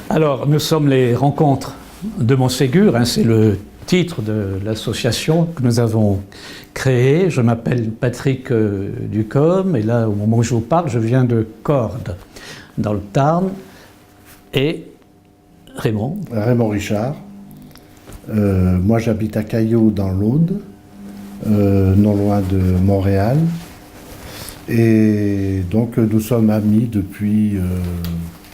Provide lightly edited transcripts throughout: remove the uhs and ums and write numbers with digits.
Alors, nous sommes les rencontres de Montségur, hein, c'est le titre de l'association que nous avons créée. Je m'appelle Patrick Ducombe et là, au moment où je vous parle, je viens de Cordes, dans le Tarn. Et Raymond. Raymond Richard. Moi, j'habite à Caillaux, dans l'Aude, non loin de Montréal. Et donc, nous sommes amis depuis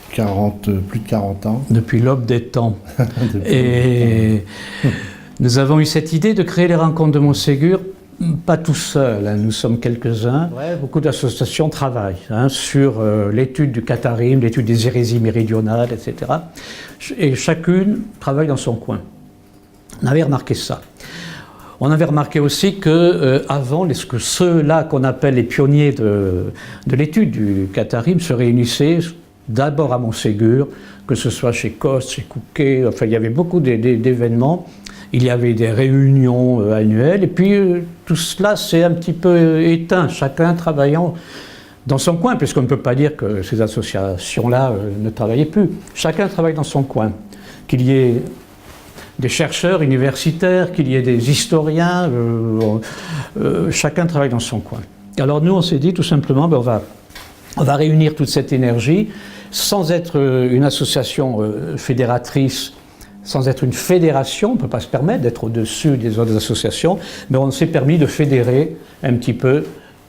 plus de 40 ans. Depuis l'aube des temps. Et nous avons eu cette idée de créer les rencontres de Montségur, pas tout seul, hein, nous sommes quelques-uns. Ouais, beaucoup d'associations travaillent hein, sur l'étude du catharisme, l'étude des hérésies méridionales, etc. Et chacune travaille dans son coin. On avait remarqué ça. On avait remarqué aussi que avant, ceux-là qu'on appelle les pionniers de l'étude du catharisme se réunissaient d'abord à Montségur, que ce soit chez Coste, chez Couquet, enfin il y avait beaucoup d'événements. Il y avait des réunions annuelles, et puis tout cela s'est un petit peu éteint, chacun travaillant dans son coin, puisqu'on ne peut pas dire que ces associations-là ne travaillaient plus. Chacun travaille dans son coin. Qu'il y ait des chercheurs universitaires, qu'il y ait des historiens, chacun travaille dans son coin. Alors nous, on s'est dit tout simplement, ben, on va réunir toute cette énergie, sans être une association fédératrice, sans être une fédération, on ne peut pas se permettre d'être au-dessus des autres associations, mais on s'est permis de fédérer un petit peu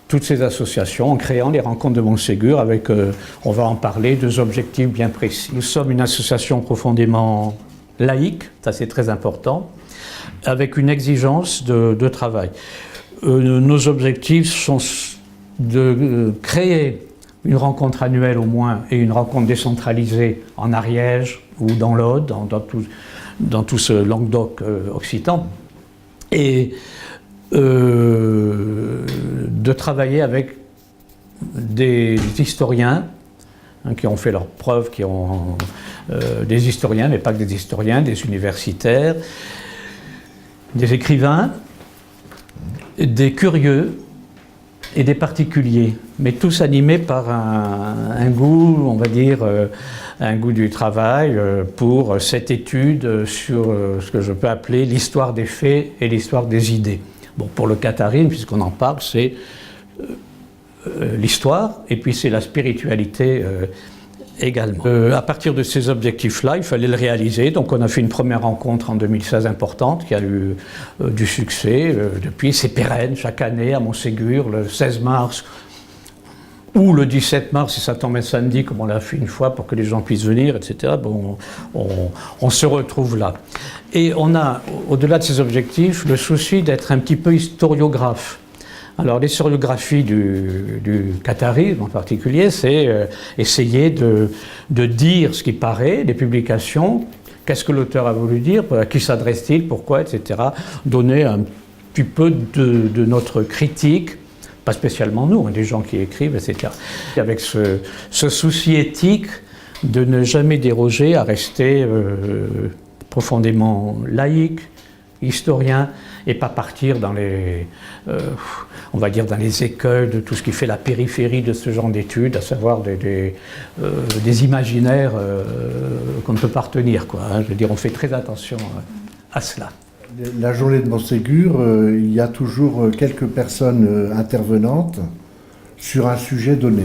toutes ces associations en créant les rencontres de Montségur avec, on va en parler, deux objectifs bien précis. Nous sommes une association profondément laïque, ça c'est très important, avec une exigence de travail. Nos objectifs sont de créer une rencontre annuelle au moins et une rencontre décentralisée en Ariège ou dans l'Aude, dans tout ce Languedoc occitan, et de travailler avec des historiens hein, qui ont fait leurs preuves, des historiens, mais pas que des historiens, des universitaires, des écrivains, des curieux, et des particuliers, mais tous animés par un goût, on va dire, un goût du travail pour cette étude sur ce que je peux appeler l'histoire des faits et l'histoire des idées. Bon, pour le catharisme, puisqu'on en parle, c'est l'histoire et puis c'est la spiritualité également. À partir de ces objectifs-là, il fallait le réaliser. Donc on a fait une première rencontre en 2016 importante qui a eu du succès. Depuis, c'est pérenne chaque année à Montségur, le 16 mars ou le 17 mars, si ça tombe samedi, comme on l'a fait une fois pour que les gens puissent venir, etc. Bon, on se retrouve là. Et on a, au-delà de ces objectifs, le souci d'être un petit peu historiographe. Alors l'historiograpie du catharisme en particulier, c'est essayer de dire ce qui paraît, des publications, qu'est-ce que l'auteur a voulu dire, à qui s'adresse-t-il, pourquoi, etc. Donner un petit peu de notre critique, pas spécialement nous, des gens qui écrivent, etc. Avec ce souci éthique de ne jamais déroger à rester profondément laïque, historien, et pas partir dans les, on va dire, dans les écueils de tout ce qui fait la périphérie de ce genre d'études, à savoir des imaginaires qu'on ne peut pas retenir, quoi, hein. Je veux dire, on fait très attention à cela. La journée de Montségur, il y a toujours quelques personnes intervenantes sur un sujet donné.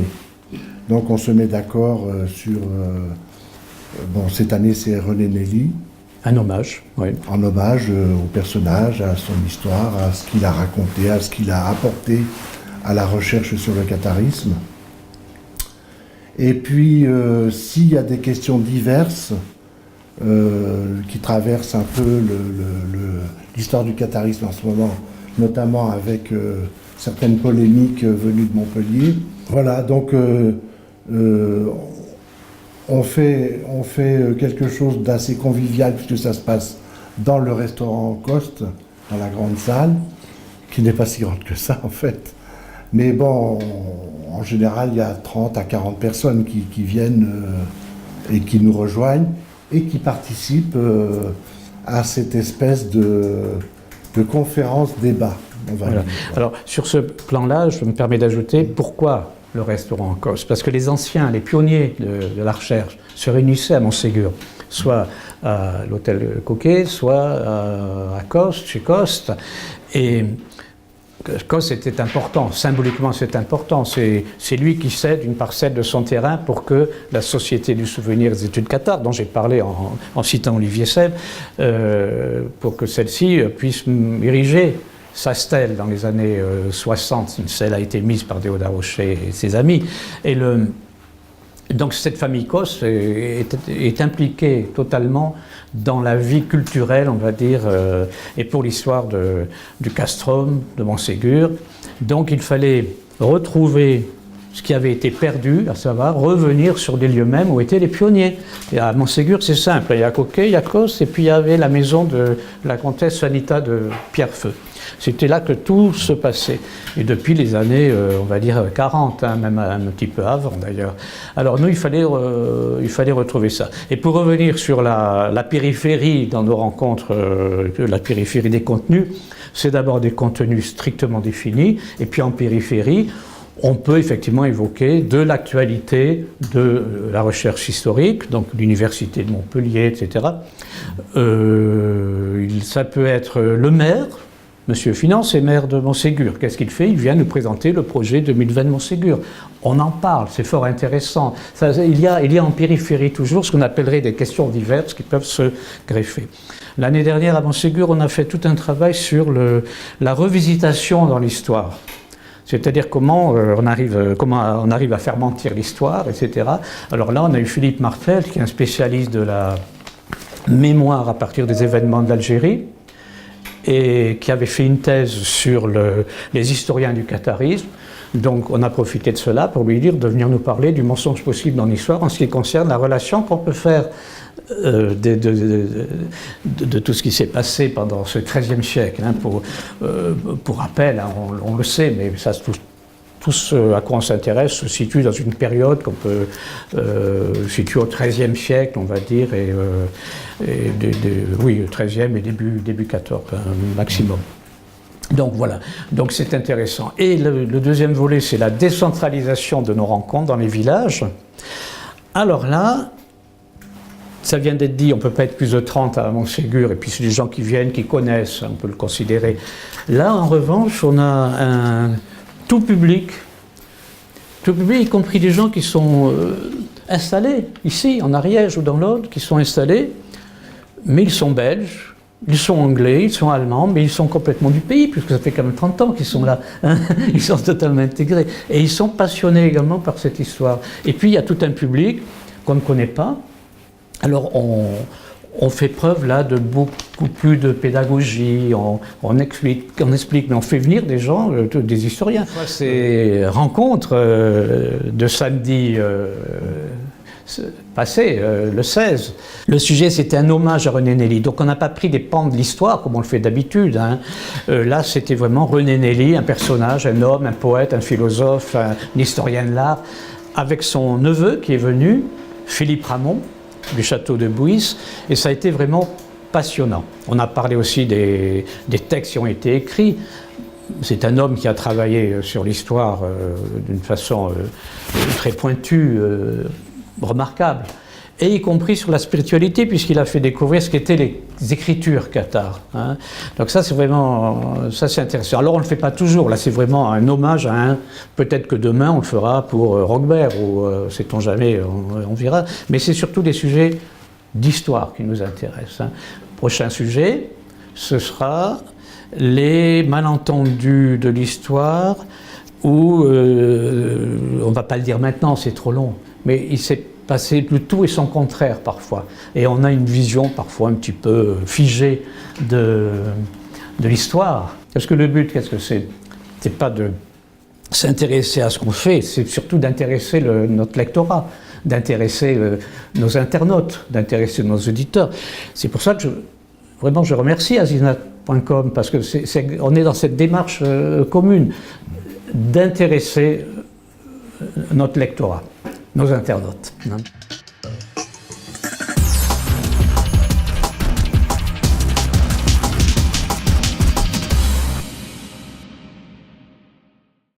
Donc on se met d'accord sur... bon, cette année, c'est René Nelly. Un hommage, oui. En hommage au personnage, à son histoire, à ce qu'il a raconté, à ce qu'il a apporté à la recherche sur le catharisme. Et puis, s'il y a des questions diverses qui traversent un peu l'histoire du catharisme en ce moment, notamment avec certaines polémiques venues de Montpellier. Voilà, donc on fait quelque chose d'assez convivial puisque ça se passe dans le restaurant Coste, dans la grande salle, qui n'est pas si grande que ça en fait. Mais bon, en général, il y a 30 à 40 personnes qui viennent et qui nous rejoignent et qui participent à cette espèce de conférence-débat. Voilà. Alors, sur ce plan-là, je me permets d'ajouter pourquoi le restaurant en Coste. Parce que les anciens, les pionniers de la recherche se réunissaient à Montségur, soit à l'hôtel Coquet, soit à Coste, chez Coste. Et Coste était important, symboliquement c'est important. C'est lui qui cède une parcelle de son terrain pour que la Société du souvenir des études cathares, dont j'ai parlé en citant Olivier Sèvres, pour que celle-ci puisse ériger sa stèle dans les années 60. Une stèle a été mise par Déodat Rocher et ses amis. Et donc cette famille Coste est impliquée totalement dans la vie culturelle, on va dire, et pour l'histoire du castrum, de Montségur. Donc il fallait retrouver ce qui avait été perdu, à savoir revenir sur des lieux mêmes où étaient les pionniers. Et à Montségur, c'est simple, il y a Coquet, il y a Coste, et puis il y avait la maison de la comtesse Anita de Pierrefeu. C'était là que tout se passait. Et depuis les années, on va dire 40, hein, même un petit peu avant d'ailleurs. Alors nous, il fallait retrouver ça. Et pour revenir sur la périphérie dans nos rencontres, la périphérie des contenus, c'est d'abord des contenus strictement définis. Et puis en périphérie, on peut effectivement évoquer de l'actualité de la recherche historique, donc l'université de Montpellier, etc. Ça peut être le maire. Monsieur Finance est maire de Montségur. Qu'est-ce qu'il fait? Il vient nous présenter le projet 2020 de Montségur. On en parle, c'est fort intéressant. Il y a en périphérie toujours ce qu'on appellerait des questions diverses qui peuvent se greffer. L'année dernière à Montségur, on a fait tout un travail sur la revisitation dans l'histoire. C'est-à-dire comment on arrive à faire mentir l'histoire, etc. Alors là, on a eu Philippe Martel, qui est un spécialiste de la mémoire à partir des événements de l'Algérie, et qui avait fait une thèse sur les historiens du catharisme. Donc on a profité de cela pour lui dire de venir nous parler du mensonge possible dans l'histoire en ce qui concerne la relation qu'on peut faire de tout ce qui s'est passé pendant ce XIIIe siècle. Hein, pour rappel, hein, on le sait, mais ça, tout ce à quoi on s'intéresse se situe dans une période qu'on peut situer au XIIIe siècle, on va dire, oui, le XIIIe et début XIV, hein, maximum. Donc voilà, donc c'est intéressant. Et le deuxième volet, c'est la décentralisation de nos rencontres dans les villages. Alors là, ça vient d'être dit, on ne peut pas être plus de 30 à Montségur, et puis c'est des gens qui viennent, qui connaissent, on peut le considérer. Là, en revanche, on a un tout public, y compris des gens qui sont installés ici, en Ariège ou dans l'Aude, qui sont installés, mais ils sont belges, ils sont anglais, ils sont allemands, mais ils sont complètement du pays, puisque ça fait quand même 30 ans qu'ils sont là, hein, ils sont totalement intégrés. Et ils sont passionnés également par cette histoire. Et puis il y a tout un public qu'on ne connaît pas. Alors on fait preuve là de beaucoup plus de pédagogie, on explique, mais on fait venir des gens, des historiens. Ces rencontres de samedi passé, le 16. Le sujet, c'était un hommage à René Nelly. Donc on n'a pas pris des pans de l'histoire comme on le fait d'habitude. Hein. Là, c'était vraiment René Nelly, un personnage, un homme, un poète, un philosophe, un historien de l'art, avec son neveu qui est venu, Philippe Ramon, du château de Bouis, et ça a été vraiment passionnant. On a parlé aussi des textes qui ont été écrits. C'est un homme qui a travaillé sur l'histoire d'une façon très pointue, remarquable, et y compris sur la spiritualité, puisqu'il a fait découvrir ce qu'étaient les écritures cathares. Hein. Donc ça, c'est vraiment, ça c'est intéressant. Alors on ne le fait pas toujours, là c'est vraiment un hommage à un, peut-être que demain on le fera pour Roquebert, ou sait-on jamais, on verra, mais c'est surtout des sujets d'histoire qui nous intéressent. Hein. Prochain sujet, ce sera les malentendus de l'histoire, où, on ne va pas le dire maintenant, c'est trop long, mais il s'est passé le tout et son contraire parfois. Et on a une vision parfois un petit peu figée de l'histoire. Parce que le but, qu'est-ce que c'est? C'est pas de s'intéresser à ce qu'on fait, c'est surtout d'intéresser notre lectorat, d'intéresser nos internautes, d'intéresser nos auditeurs. C'est pour ça que vraiment je remercie asinat.com, parce que on est dans cette démarche commune d'intéresser notre lectorat, nos internautes.